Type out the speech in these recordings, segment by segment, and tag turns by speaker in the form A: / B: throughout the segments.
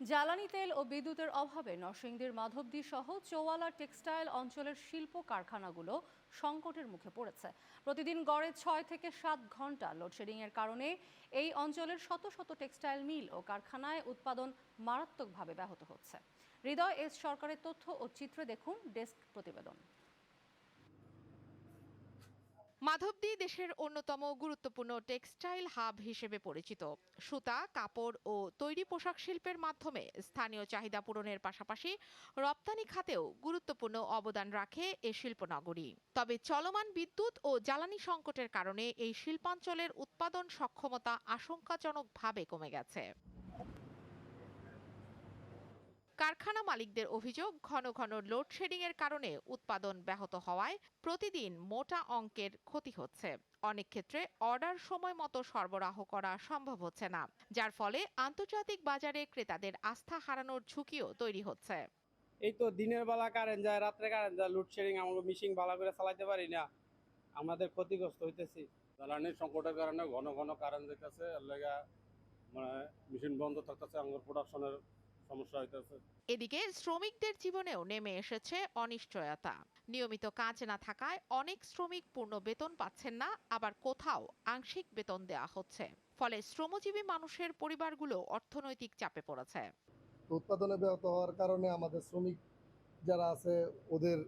A: জ্বালানি তেল ও বিদ্যুতের অভাবে নরসিংদীর মাধবদী সহ চৌয়ালা টেক্সটাইল অঞ্চলের শিল্প কারখানাগুলো সংকটের মুখে পড়েছে। প্রতিদিন গড়ে 6 থেকে 7 ঘন্টা লোডশেডিংয়ের কারণে এই অঞ্চলের শত শত টেক্সটাইল মিল ও কারখানায় উৎপাদন মারাত্মকভাবে ব্যাহত হচ্ছে। হৃদয় এস সরকারের তথ্য ও চিত্রে দেখুন ডেস্ক প্রতিবেদন।
B: মাধবদী দেশের অন্যতম গুরুত্বপূর্ণ টেক্সটাইল হাব হিসেবে পরিচিত। সুতা, কাপড় ও তৈরি পোশাক শিল্পের মাধ্যমে স্থানীয় চাহিদা পূরণের পাশাপাশি রপ্তানি খাতেও গুরুত্বপূর্ণ অবদান রাখে এ শিল্পনগরী। তবে চলমান বিদ্যুৎ ও জ্বালানি সংকটের কারণে এই শিল্পাঞ্চলের উৎপাদন সক্ষমতা আশঙ্কাজনকভাবে কমে গেছে। কারখানা মালিকদের অভিযোগ, ঘন ঘন লোডশেডিং এর কারণে উৎপাদন ব্যাহত হওয়ায় প্রতিদিন মোটা অঙ্কের ক্ষতি হচ্ছে। অনেক ক্ষেত্রে অর্ডার সময় মতো সরবরাহ করা সম্ভব হচ্ছে না, যার ফলে আন্তর্জাতিক বাজারে ক্রেতাদের আস্থা হারানোর ঝুঁকিও তৈরি হচ্ছে।
C: এই তো দিনের বেলা কারেন্ট যায়, রাত্রে কারেন্ট যায়, লোডশেডিং, আমাকে মেশিন ভালো করে চালাতে পারি না, আমাদের ক্ষতিগ্রস্ত হইতেছি।
D: জ্বালানির সংকটের কারণে ঘন ঘন কারেন্ট যেতেছে, এর লেগে মানে মেশিন বন্ধ থাকতেছে, আমার প্রোডাকশনের সমস্যা হইতেছে।
B: এদিকে শ্রমিকদের জীবনেও নেমে এসেছে অনিশ্চয়তা। নিয়মিত কাজ না থাকায় অনেক শ্রমিক পূর্ণ বেতন পাচ্ছেন না, আবার কোথাও আংশিক বেতন দেওয়া হচ্ছে। ফলে শ্রমজীবী মানুষের পরিবারগুলো অর্থনৈতিক চাপে পড়েছে।
E: উৎপাদনে ব্যাহত হওয়ার কারণে আমাদের শ্রমিক যারা আছে ওদের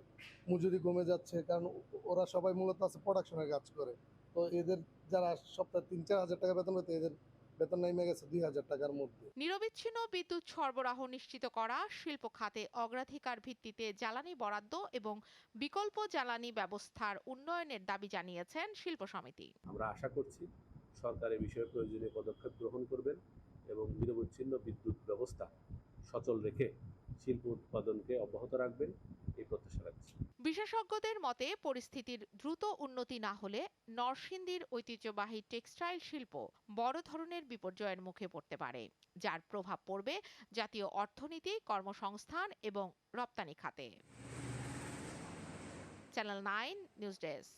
E: মজুরি কমে যাচ্ছে, কারণ ওরা সবাই মূলত আছে প্রোডাকশনের কাজ করে। তো এদের যারা সপ্তাহে 3-4 হাজার টাকা বেতন পেতে, এদের বেতন নেমে গেছে 2,000 টাকার মধ্যে।
B: নিরবিচ্ছিন্ন বিদ্যুৎ সরবরাহ নিশ্চিত করা, শিল্প খাতে অগ্রাধিকার ভিত্তিতে জ্বালানি বরাদ্দ এবং বিকল্প জ্বালানি ব্যবস্থার উন্নয়নের দাবি জানিয়েছেন শিল্প সমিতি।
F: আমরা আশা করছি সরকার এ বিষয়ে প্রয়োজনীয় পদক্ষেপ গ্রহণ করবেন এবং নিরবচ্ছিন্ন বিদ্যুৎ ব্যবস্থা সচল রেখে শিল্প উৎপাদনকে অব্যাহত রাখবেন, এই প্রত্যাশা রাখছি।
B: বিশেষজ্ঞদের মতে পরিস্থিতির দ্রুত উন্নতি না হলে নরসিংদীর ঐতিহ্যবাহী টেক্সটাইল শিল্প বড় ধরনের বিপর্যয়ের মুখে পড়তে পারে, যার প্রভাব পড়বে জাতীয় অর্থনীতি, কর্মসংস্থান এবং রপ্তানি খাতে। Channel 9 news desk.